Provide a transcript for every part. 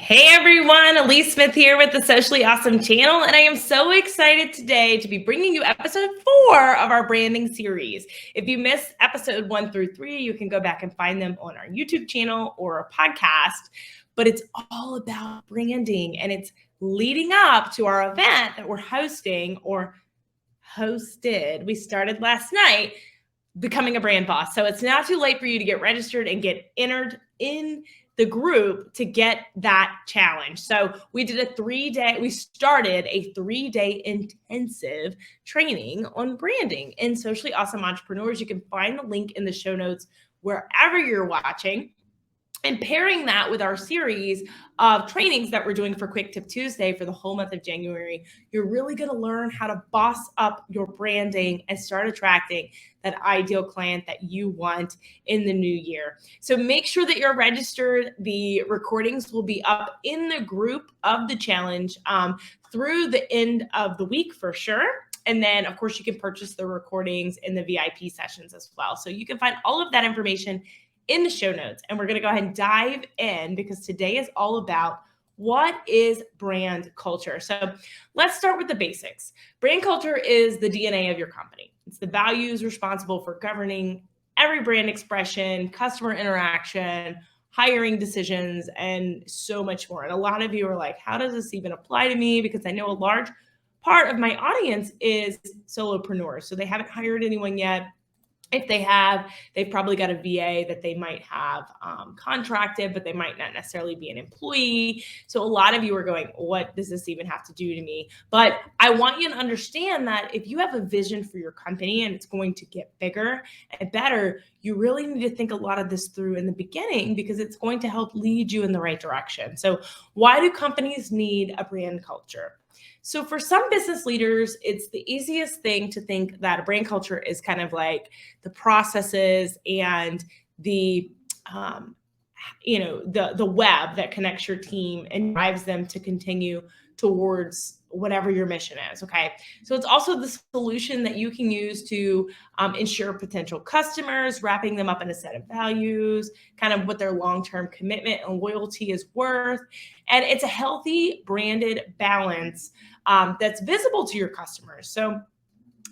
Hey everyone, Alyece Smith here with the Socially Awesome channel, and I am so excited today to be bringing you episode 4 of our branding series. If you missed episode 1 through 3, you can go back and find them on our YouTube channel or a podcast, but it's all about branding, and it's leading up to our event that we're hosting or hosted. We started last night, Becoming a Brand Boss. So it's now too late for you to get registered and get entered in the group to get that challenge. So we started a 3-day intensive training on branding and socially awesome entrepreneurs. You can find the link in the show notes wherever you're watching. And pairing that with our series of trainings that we're doing for Quick Tip Tuesday for the whole month of January, you're really going to learn how to boss up your branding and start attracting that ideal client that you want in the new year. So make sure that you're registered. The recordings will be up in the group of the challenge through the end of the week for sure. And then, of course, you can purchase the recordings in the VIP sessions as well. So you can find all of that information in the show notes. And we're going to go ahead and dive in because today is all about what is brand culture. So let's start with the basics. Brand culture is the DNA of your company. It's the values responsible for governing every brand expression, customer interaction, hiring decisions, and so much more. And a lot of you are like, how does this even apply to me? Because I know a large part of my audience is solopreneurs. So they haven't hired anyone yet. If they have, they've probably got a VA that they might have contracted, but they might not necessarily be an employee. So a lot of you are going, what does this even have to do to me? But I want you to understand that if you have a vision for your company and it's going to get bigger and better, you really need to think a lot of this through in the beginning because it's going to help lead you in the right direction. So why do companies need a brand culture? So for some business leaders, it's the easiest thing to think that a brand culture is kind of like the processes and the the web that connects your team and drives them to continue towards whatever your mission is. Okay. So it's also the solution that you can use to ensure potential customers, wrapping them up in a set of values, kind of what their long-term commitment and loyalty is worth. And it's a healthy branded balance that's visible to your customers. So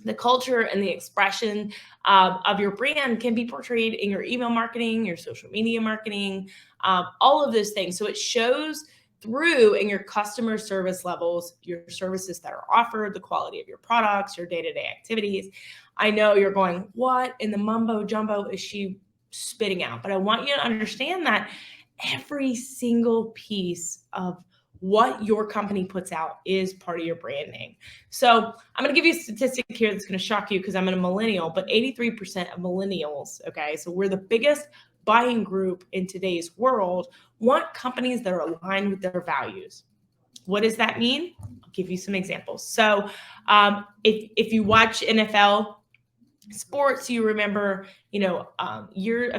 the culture and the expression of your brand can be portrayed in your email marketing, your social media marketing, all of those things. So it shows through in your customer service levels, your services that are offered, the quality of your products, your day-to-day activities. I know you're going, what in the mumbo jumbo is she spitting out? But I want you to understand that every single piece of what your company puts out is part of your branding. So I'm going to give you a statistic here that's going to shock you because I'm a millennial, but 83% of millennials, okay, so we're the biggest buying group in today's world, want companies that are aligned with their values. What does that mean? I'll give you some examples. So if you watch NFL sports, you remember, a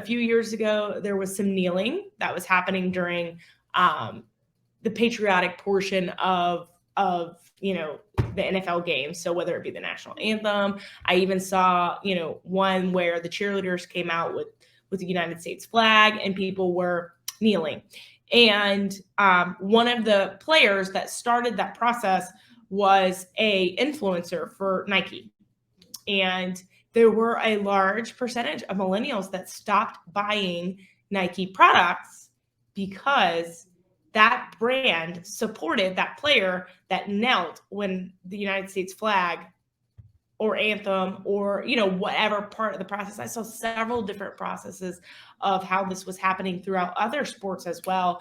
few years ago, there was some kneeling that was happening during the patriotic portion of the NFL game. So whether it be the national anthem, I even saw, one where the cheerleaders came out with the United States flag and people were kneeling. And one of the players that started that process was a influencer for Nike. And there were a large percentage of millennials that stopped buying Nike products because that brand supported that player that knelt when the United States flag or anthem or, whatever part of the process. I saw several different processes of how this was happening throughout other sports as well.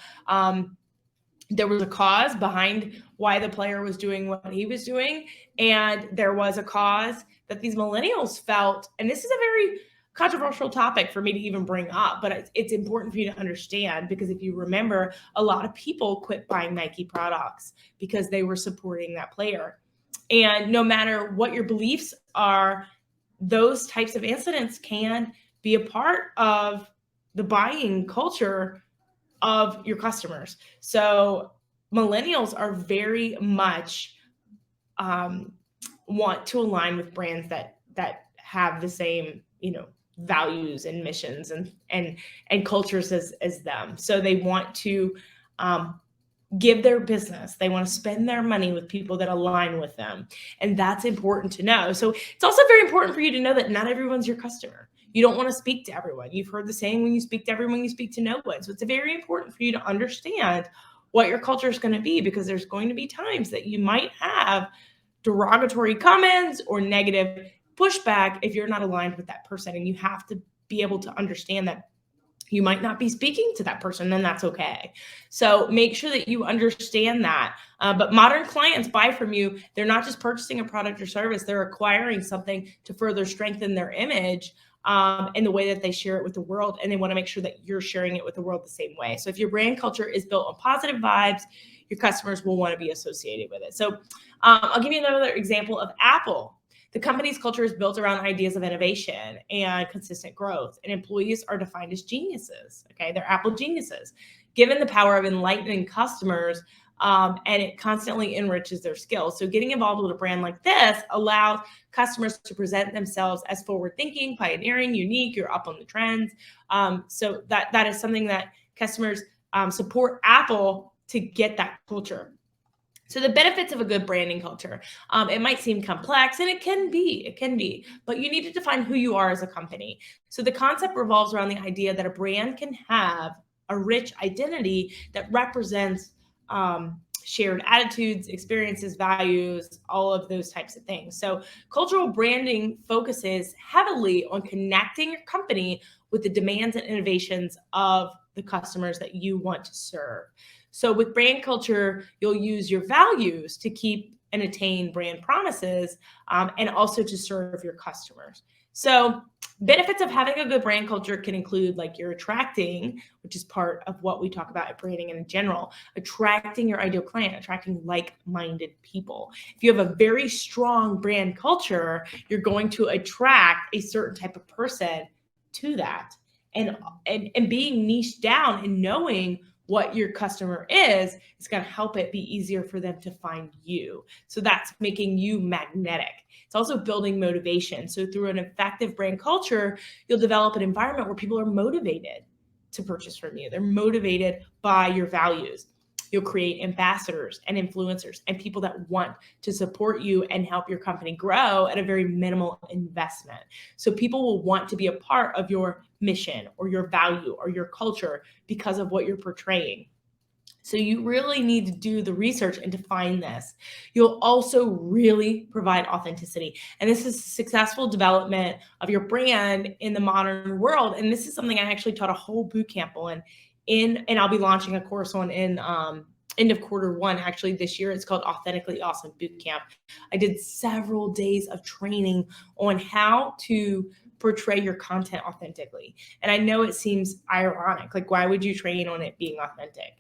There was a cause behind why the player was doing what he was doing. And there was a cause that these millennials felt, and this is a very controversial topic for me to even bring up, but it's important for you to understand because if you remember, a lot of people quit buying Nike products because they were supporting that player. And no matter what your beliefs are, those types of incidents can be a part of the buying culture of your customers. So millennials are very much want to align with brands that have the same, values and missions and cultures as them. So they want to give their business. They want to spend their money with people that align with them. And that's important to know. So it's also very important for you to know that not everyone's your customer. You don't want to speak to everyone. You've heard the saying, when you speak to everyone, you speak to no one. So it's very important for you to understand what your culture is going to be, because there's going to be times that you might have derogatory comments or negative pushback if you're not aligned with that person. And you have to be able to understand that you might not be speaking to that person, then that's okay. So make sure that you understand that. But modern clients buy from you. They're not just purchasing a product or service. They're acquiring something to further strengthen their image and the way that they share it with the world. And they want to make sure that you're sharing it with the world the same way. So if your brand culture is built on positive vibes, your customers will want to be associated with it. So I'll give you another example of Apple. The company's culture is built around ideas of innovation and consistent growth, and employees are defined as geniuses. Okay, they're Apple geniuses, given the power of enlightening customers, and it constantly enriches their skills. So getting involved with a brand like this allows customers to present themselves as forward-thinking, pioneering, unique. You're up on the trends. So that is something that customers support Apple to get that culture. So the benefits of a good branding culture, it might seem complex, and it can be, but you need to define who you are as a company. So the concept revolves around the idea that a brand can have a rich identity that represents shared attitudes, experiences, values, all of those types of things. So cultural branding focuses heavily on connecting your company with the demands and innovations of the customers that you want to serve. So with brand culture, you'll use your values to keep and attain brand promises, and also to serve your customers. So benefits of having a good brand culture can include, like, you're attracting, which is part of what we talk about at branding in general, attracting your ideal client, attracting like-minded people. If you have a very strong brand culture, you're going to attract a certain type of person to that. And being niched down and knowing what your customer is going to help it be easier for them to find you. So that's making you magnetic. It's also building motivation. So through an effective brand culture, you'll develop an environment where people are motivated to purchase from you. They're motivated by your values. You'll create ambassadors and influencers and people that want to support you and help your company grow at a very minimal investment. So people will want to be a part of your mission or your value or your culture because of what you're portraying. So you really need to do the research and define this. You'll also really provide authenticity. And this is successful development of your brand in the modern world. And this is something I actually taught a whole boot camp on and I'll be launching a course on in end of Q1 actually this year. It's called Authentically Awesome Boot Camp. I did several days of training on how to portray your content authentically. And I know it seems ironic. Like, why would you train on it being authentic?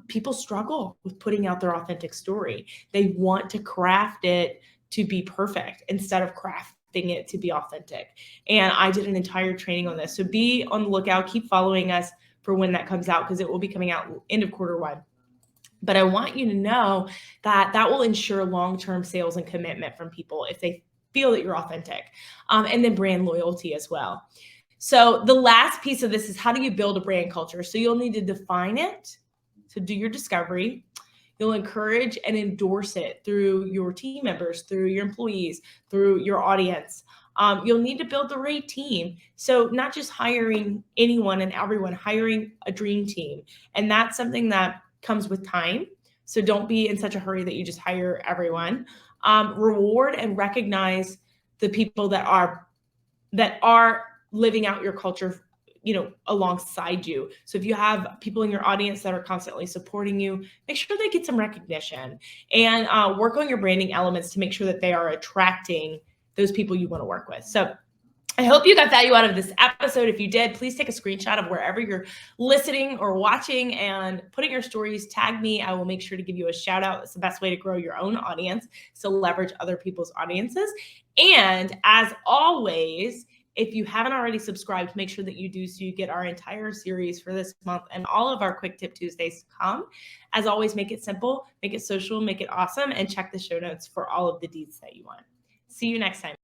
People struggle with putting out their authentic story. They want to craft it to be perfect instead of crafting it to be authentic. And I did an entire training on this. So be on the lookout. Keep following us for when that comes out, because it will be coming out end of Q1. But I want you to know that that will ensure long-term sales and commitment from people if they feel that you're authentic, and then brand loyalty as well. So the last piece of this is, how do you build a brand culture? So you'll need to define it. So do your discovery. You'll encourage and endorse it through your team members, through your employees, through your audience. You'll need to build the right team. So not just hiring anyone and everyone, hiring a dream team. And that's something that comes with time. So don't be in such a hurry that you just hire everyone. Reward and recognize the people that are living out your culture, alongside you. So if you have people in your audience that are constantly supporting you, make sure they get some recognition, and work on your branding elements to make sure that they are attracting those people you want to work with. So I hope you got value out of this episode. If you did, please take a screenshot of wherever you're listening or watching and put in your stories, tag me. I will make sure to give you a shout out. It's the best way to grow your own audience, so leverage other people's audiences. And as always, if you haven't already subscribed, make sure that you do, so you get our entire series for this month and all of our Quick Tip Tuesdays to come. As always, make it simple, make it social, make it awesome, and check the show notes for all of the deets that you want. See you next time.